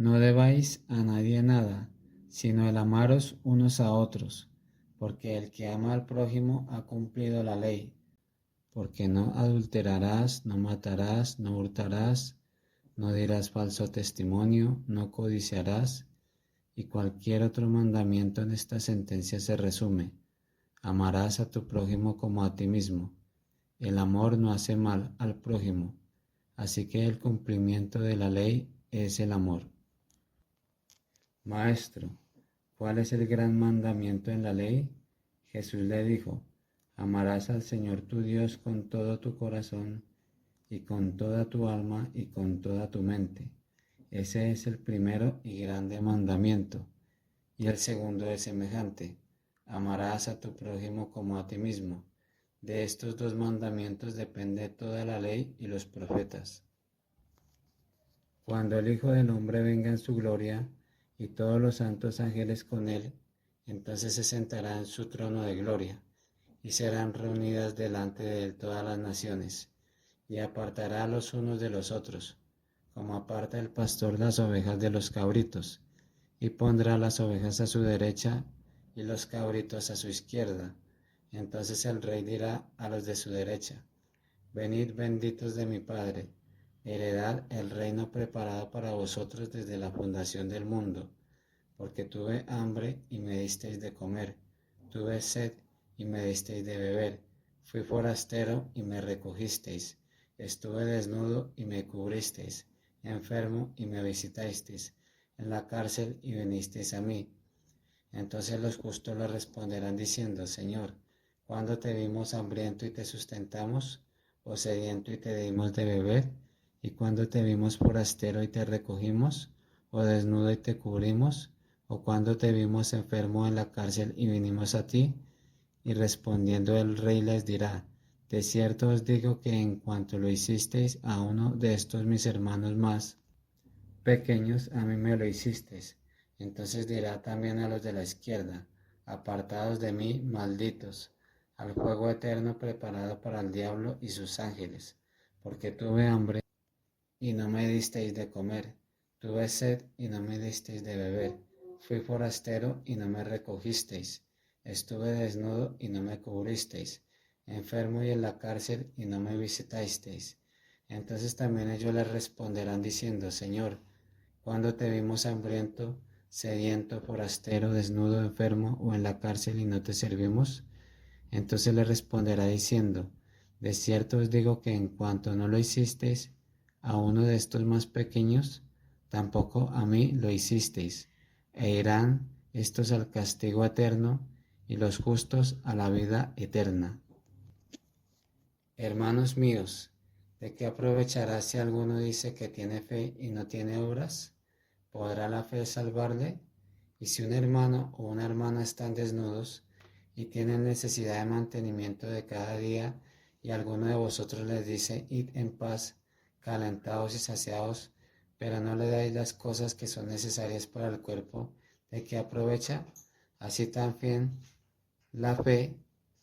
No debáis a nadie nada, sino el amaros unos a otros, porque el que ama al prójimo ha cumplido la ley. Porque no adulterarás, no matarás, no hurtarás, no dirás falso testimonio, no codiciarás, y cualquier otro mandamiento en esta sentencia se resume: amarás a tu prójimo como a ti mismo. El amor no hace mal al prójimo, así que el cumplimiento de la ley es el amor. Maestro, ¿cuál es el gran mandamiento en la ley? Jesús le dijo: amarás al Señor tu Dios con todo tu corazón y con toda tu alma y con toda tu mente. Ese es el primero y grande mandamiento. Y el segundo es semejante: amarás a tu prójimo como a ti mismo. De estos dos mandamientos depende toda la ley y los profetas. Cuando el Hijo del Hombre venga en su gloria y todos los santos ángeles con él, entonces se sentará en su trono de gloria, y serán reunidas delante de él todas las naciones, y apartará a los unos de los otros, como aparta el pastor las ovejas de los cabritos, y pondrá las ovejas a su derecha y los cabritos a su izquierda. Entonces el rey dirá a los de su derecha: venid benditos de mi Padre, heredad el reino preparado para vosotros desde la fundación del mundo, porque tuve hambre y me disteis de comer, tuve sed y me disteis de beber, fui forastero y me recogisteis, estuve desnudo y me cubristeis, enfermo y me visitasteis, en la cárcel y vinisteis a mí. Entonces los justos le responderán diciendo: Señor, ¿cuándo te vimos hambriento y te sustentamos, o sediento y te dimos de beber? ¿Y cuándo te vimos forastero y te recogimos, o desnudo y te cubrimos? ¿O cuándo te vimos enfermo en la cárcel y vinimos a ti? Y respondiendo el rey les dirá: de cierto os digo que en cuanto lo hicisteis a uno de estos mis hermanos más pequeños, a mí me lo hicisteis. Entonces dirá también a los de la izquierda: apartados de mí, malditos, al fuego eterno preparado para el diablo y sus ángeles, porque tuve hambre y no me disteis de comer, tuve sed y no me disteis de beber, fui forastero y no me recogisteis, estuve desnudo y no me cubristeis, enfermo y en la cárcel y no me visitasteis. Entonces también ellos le responderán diciendo: Señor, ¿cuándo te vimos hambriento, sediento, forastero, desnudo, enfermo o en la cárcel y no te servimos? Entonces le responderá diciendo: de cierto os digo que en cuanto no lo hicisteis a uno de estos más pequeños, tampoco a mí lo hicisteis. E irán estos al castigo eterno y los justos a la vida eterna. Hermanos míos, ¿de qué aprovechará si alguno dice que tiene fe y no tiene obras? ¿Podrá la fe salvarle? Y si un hermano o una hermana están desnudos y tienen necesidad de mantenimiento de cada día, y alguno de vosotros les dice: id en paz, calentados y saciados, pero no le dais las cosas que son necesarias para el cuerpo, ¿de qué aprovecha? Así también la fe,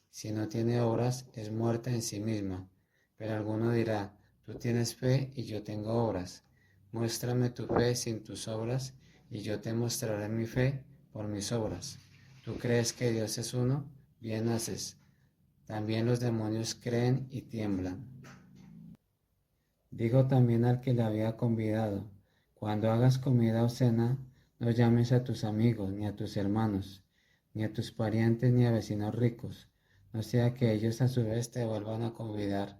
si no tiene obras, es muerta en sí misma. Pero alguno dirá: tú tienes fe y yo tengo obras. Muéstrame tu fe sin tus obras, y yo te mostraré mi fe por mis obras. ¿Tú crees que Dios es uno? Bien haces. También los demonios creen y tiemblan. Dijo también al que le había convidado: cuando hagas comida o cena, no llames a tus amigos, ni a tus hermanos, ni a tus parientes, ni a vecinos ricos, no sea que ellos a su vez te vuelvan a convidar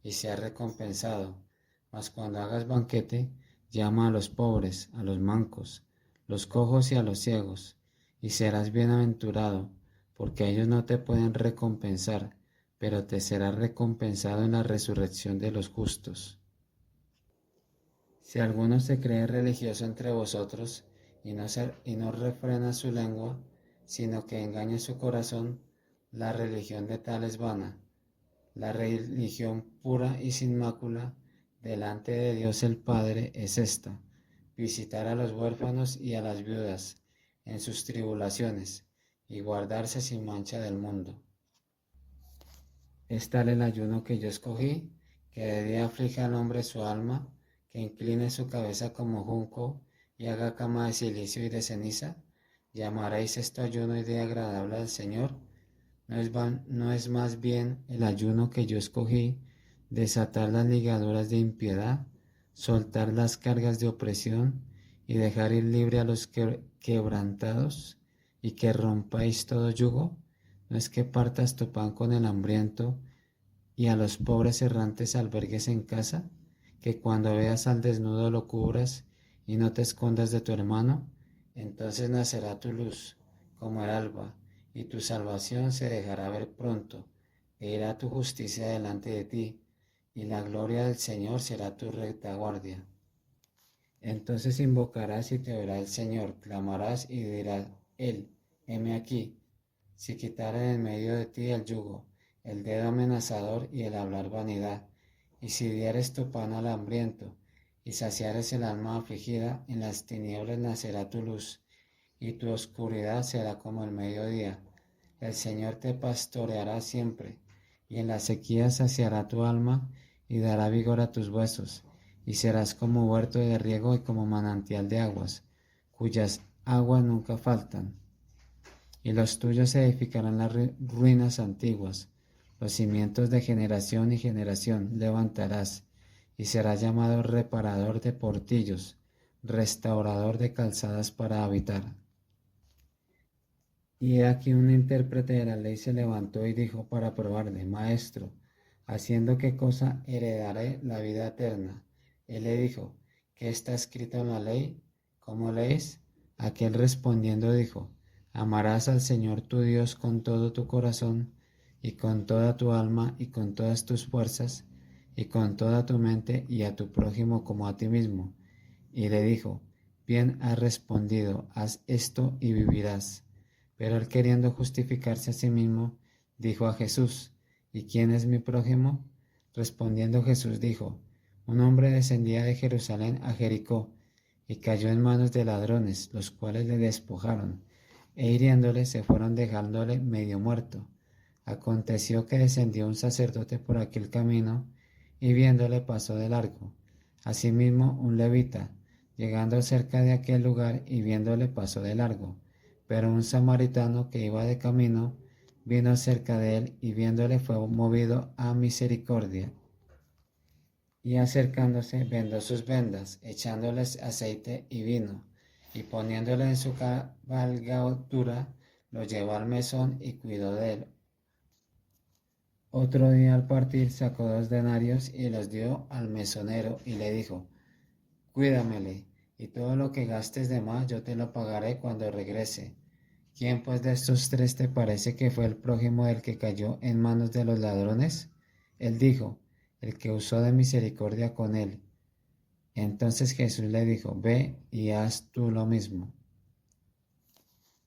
y seas recompensado. Mas cuando hagas banquete, llama a los pobres, a los mancos, los cojos y a los ciegos, y serás bienaventurado, porque ellos no te pueden recompensar, pero te será recompensado en la resurrección de los justos. Si alguno se cree religioso entre vosotros y no refrena su lengua, sino que engaña su corazón, la religión de tal es vana. La religión pura y sin mácula delante de Dios el Padre es esta: visitar a los huérfanos y a las viudas en sus tribulaciones, y guardarse sin mancha del mundo. Es tal el ayuno que yo escogí, que de día aflige al hombre su alma, que incline su cabeza como junco y haga cama de silicio y de ceniza? ¿Llamaréis esto ayuno y día agradable al Señor? ¿No es más bien el ayuno que yo escogí, desatar las ligaduras de impiedad, soltar las cargas de opresión y dejar ir libre a los quebrantados, y que rompáis todo yugo? ¿No es que partas tu pan con el hambriento y a los pobres errantes albergues en casa? ¿Que cuando veas al desnudo lo cubras y no te escondas de tu hermano? Entonces nacerá tu luz como el alba, y tu salvación se dejará ver pronto, e irá tu justicia delante de ti, y la gloria del Señor será tu retaguardia. Entonces invocarás y te oirá el Señor, clamarás y dirá Él, heme aquí. Si quitare de en medio de ti el yugo, el dedo amenazador y el hablar vanidad, y si dieres tu pan al hambriento, y saciares el alma afligida, en las tinieblas nacerá tu luz, y tu oscuridad será como el mediodía. El Señor te pastoreará siempre, y en la sequía saciará tu alma, y dará vigor a tus huesos, y serás como huerto de riego y como manantial de aguas, cuyas aguas nunca faltan. Y los tuyos edificarán las ruinas antiguas, los cimientos de generación y generación levantarás, y serás llamado reparador de portillos, restaurador de calzadas para habitar. Y he aquí un intérprete de la ley se levantó y dijo para probarle: Maestro, ¿haciendo qué cosa heredaré la vida eterna? Él le dijo: ¿qué está escrito en la ley? ¿Cómo lees? Aquel respondiendo dijo: Amarás al Señor tu Dios con todo tu corazón, y con toda tu alma, y con todas tus fuerzas, y con toda tu mente, y a tu prójimo como a ti mismo. Y le dijo: Bien has respondido, haz esto y vivirás. Pero él, queriendo justificarse a sí mismo, dijo a Jesús: ¿y quién es mi prójimo? Respondiendo Jesús dijo: un hombre descendía de Jerusalén a Jericó, y cayó en manos de ladrones, los cuales le despojaron, e hiriéndole se fueron dejándole medio muerto. Aconteció que descendió un sacerdote por aquel camino, y viéndole pasó de largo. Asimismo un levita, llegando cerca de aquel lugar y viéndole pasó de largo. Pero un samaritano que iba de camino vino cerca de él, y viéndole fue movido a misericordia, y acercándose vendó sus vendas, echándoles aceite y vino, y poniéndole en su cabalgadura, lo llevó al mesón y cuidó de él. Otro día al partir sacó 2 denarios y los dio al mesonero, y le dijo: Cuídamele, y todo lo que gastes de más yo te lo pagaré cuando regrese. ¿Quién pues de estos 3 te parece que fue el prójimo del que cayó en manos de los ladrones? Él dijo: el que usó de misericordia con él. Entonces Jesús le dijo: ve y haz tú lo mismo.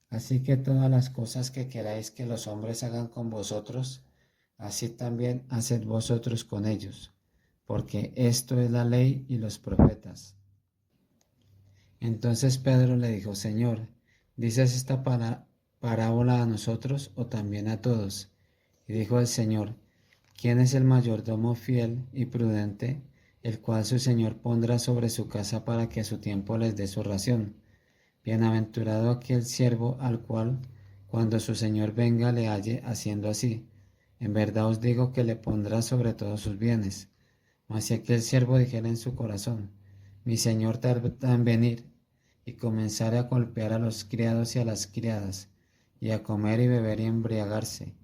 Así que todas las cosas que queráis que los hombres hagan con vosotros, así también haced vosotros con ellos, porque esto es la ley y los profetas. Entonces Pedro le dijo: Señor, ¿dices esta parábola a nosotros o también a todos? Y dijo el Señor: ¿quién es el mayordomo fiel y prudente, el cual su Señor pondrá sobre su casa para que a su tiempo les dé su ración? Bienaventurado aquel siervo al cual, cuando su Señor venga, le halle haciendo así. En verdad os digo que le pondrá sobre todos sus bienes. Mas si aquel siervo dijera en su corazón: mi Señor tarda en venir, y comenzare a golpear a los criados y a las criadas, y a comer y beber y embriagarse,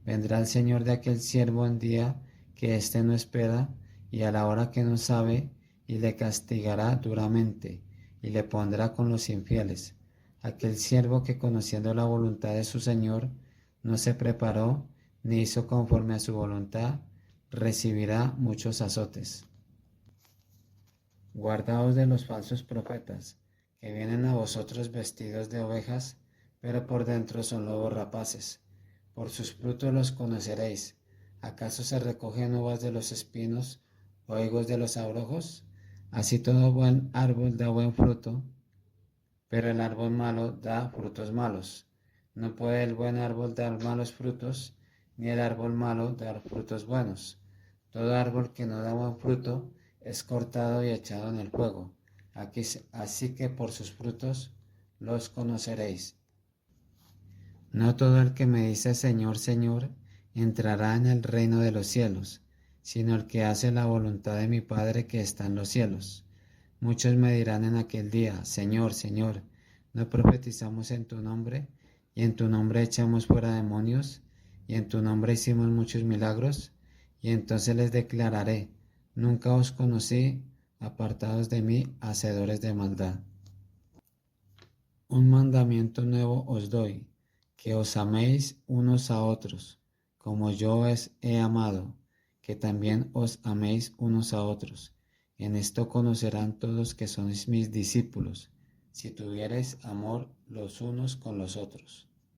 vendrá el Señor de aquel siervo en día que éste no espera, y a la hora que no sabe, y le castigará duramente, y le pondrá con los infieles. Aquel siervo que, conociendo la voluntad de su Señor, no se preparó ni hizo conforme a su voluntad, recibirá muchos azotes. Guardaos de los falsos profetas, que vienen a vosotros vestidos de ovejas, pero por dentro son lobos rapaces. Por sus frutos los conoceréis. ¿Acaso se recogen uvas de los espinos o higos de los abrojos? Así todo buen árbol da buen fruto, pero el árbol malo da frutos malos. No puede el buen árbol dar malos frutos, ni el árbol malo dar frutos buenos. Todo árbol que no da buen fruto es cortado y echado en el fuego. Así que por sus frutos los conoceréis. No todo el que me dice Señor, Señor, entrará en el reino de los cielos, sino el que hace la voluntad de mi Padre que está en los cielos. Muchos me dirán en aquel día, Señor, Señor, ¿no profetizamos en tu nombre? ¿Y en tu nombre echamos fuera demonios? ¿Y en tu nombre hicimos muchos milagros? Y entonces les declararé, nunca os conocí, apartados de mí, hacedores de maldad. Un mandamiento nuevo os doy, que os améis unos a otros, como yo os he amado, que también os améis unos a otros. En esto conocerán todos que sois mis discípulos, si tuviereis amor los unos con los otros.